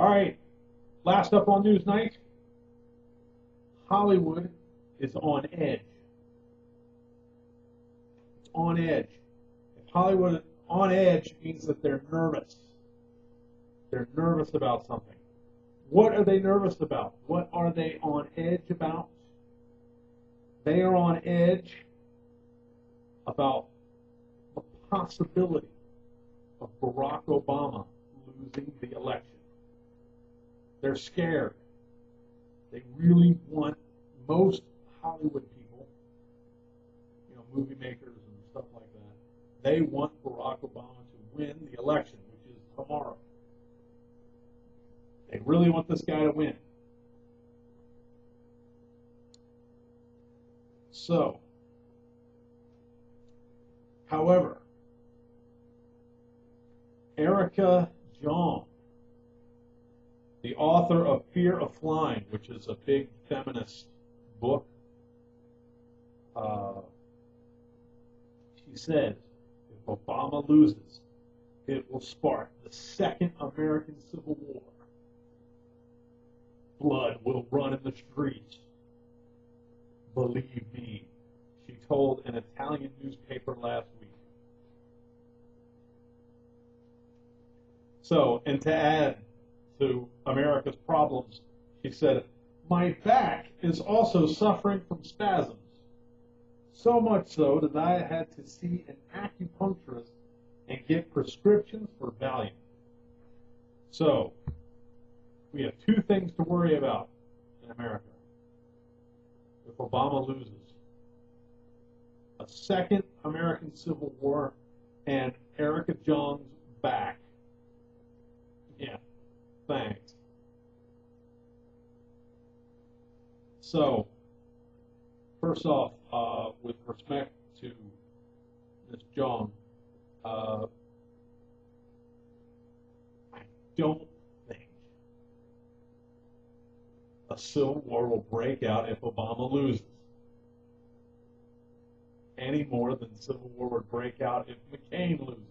All right, last up on news night, Hollywood is on edge. It's on edge. If Hollywood is on edge, it means that they're nervous. They're nervous about something. What are they nervous about? What are they on edge about? They are on edge about the possibility of Barack Obama losing the election. They're scared. They really want, most Hollywood people, movie makers and stuff like that, they want Barack Obama to win the election, which is tomorrow. They really want this guy to win. So, however, Erica Jong, the author of Fear of Flying, which is a big feminist book, she says if Obama loses, it will spark the second American Civil War. Blood will run in the streets. Believe me, she told an Italian newspaper last week. So, and to add to America's problems, she said, my back is also suffering from spasms. So much so that I had to see an acupuncturist and get prescriptions for Valium. So, we have two things to worry about in America if Obama loses. A second American Civil War and Erica Jong's back. Yeah, thanks. So, first off, with respect to Ms. Jong, I don't think a civil war will break out if Obama loses, any more than civil war would break out if McCain loses.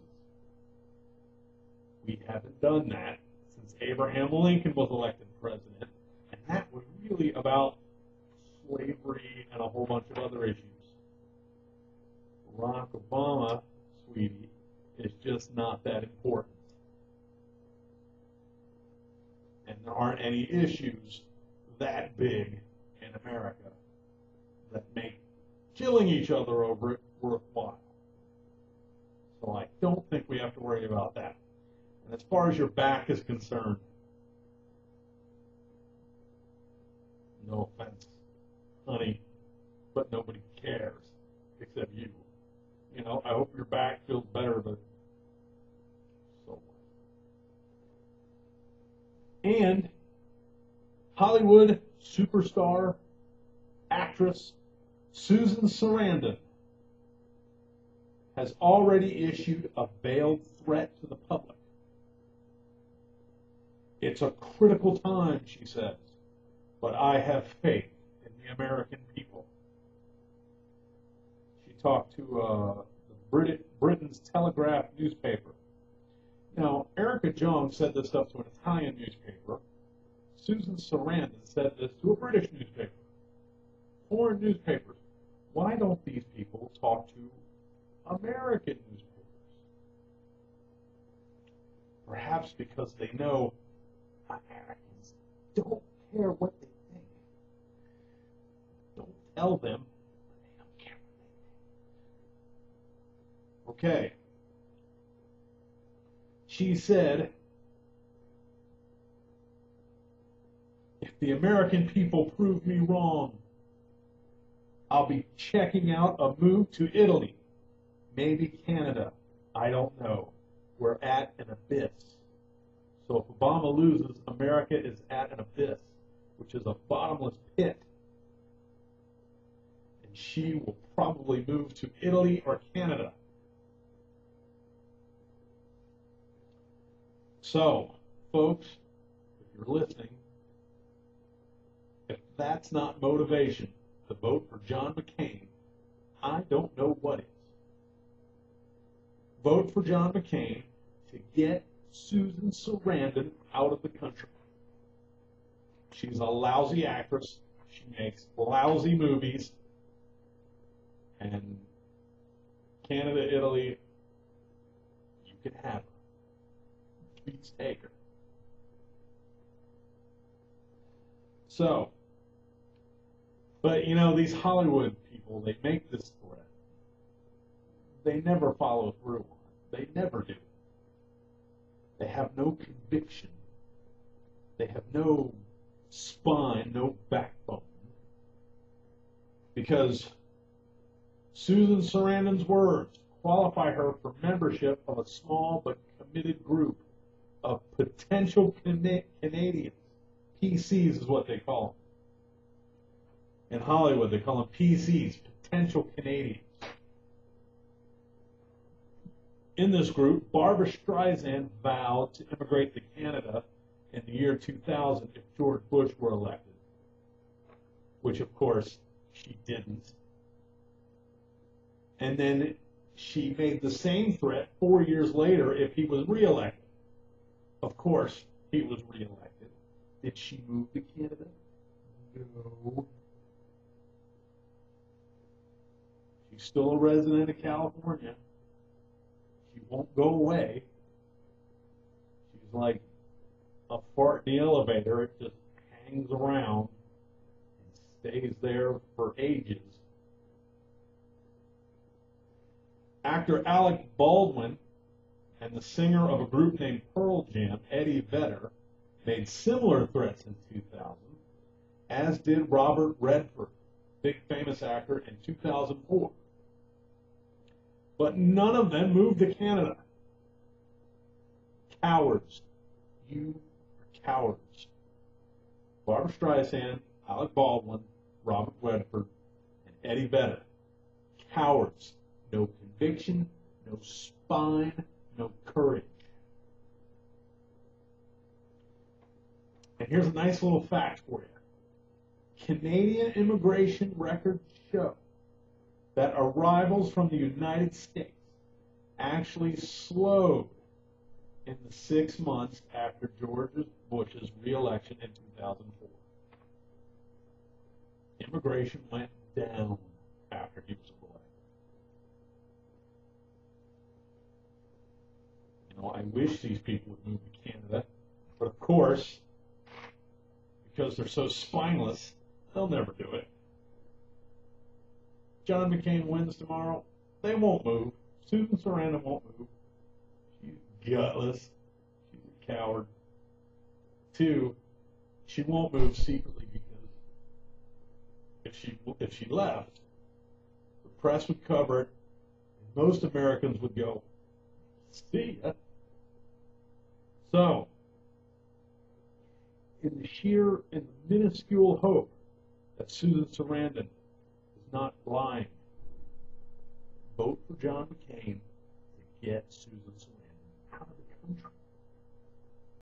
We haven't done that since Abraham Lincoln was elected president, and that was really about slavery and a whole bunch of other issues. Barack Obama, sweetie, is just not that important. And there aren't any issues that big in America that make killing each other over it worthwhile. So I don't think we have to worry about that. And as far as your back is concerned, no offense, honey, but nobody cares except you. I hope your back feels better, but so what? And Hollywood superstar actress Susan Sarandon has already issued a veiled threat to the public. It's a critical time, she says, but I have faith in the American people. She talked to Britain's Telegraph newspaper. Now, Erica Jong said this stuff to an Italian newspaper. Susan Sarandon said this to a British newspaper. Foreign newspapers. Why don't these people talk to American newspapers? Perhaps because they know Americans don't care what they think. Don't tell them they don't care what they think. Okay. She said, if the American people prove me wrong, I'll be checking out a move to Italy, maybe Canada. I don't know. We're at an abyss. So if Obama loses, America is at an abyss, which is a bottomless pit. And she will probably move to Italy or Canada. So, folks, if you're listening, if that's not motivation to vote for John McCain, I don't know what is. Vote for John McCain to get Susan Sarandon out of the country. She's a lousy actress. She makes lousy movies. And Canada, Italy, you can have her. Please take her. So, but you know, these Hollywood people, they make this threat. They never follow through on it. They never do. They have no conviction. They have no spine, no backbone. Because Susan Sarandon's words qualify her for membership of a small but committed group of potential Canadians. PCs is what they call them. In Hollywood, they call them PCs, potential Canadians. In this group, Barbra Streisand vowed to immigrate to Canada in the year 2000 if George Bush were elected, which, of course, she didn't. And then she made the same threat 4 years later if he was reelected. Of course, he was reelected. Did she move to Canada? No. She's still a resident of California. She won't go away. She's like a fart in the elevator. It just hangs around and stays there for ages. Actor Alec Baldwin and the singer of a group named Pearl Jam, Eddie Vedder, made similar threats in 2000, as did Robert Redford, big famous actor, in 2004. But none of them moved to Canada. Cowards. You are cowards. Barbra Streisand, Alec Baldwin, Robert Redford, and Eddie Vedder. Cowards. No conviction, no spine, no courage. And here's a nice little fact for you. Canadian immigration records show that arrivals from the United States actually slowed in the 6 months after George Bush's re-election in 2004. Immigration went down after he was elected. You know, I wish these people would move to Canada, but of course, because they're so spineless, they'll never do it. John McCain wins tomorrow, they won't move. Susan Sarandon won't move. She's gutless. She's a coward. 2, she won't move secretly because if she left, the press would cover it, and most Americans would go, see ya. So, in the minuscule hope that Susan Sarandon is not lying, vote for John McCain to get Susan Sarandon out of the country.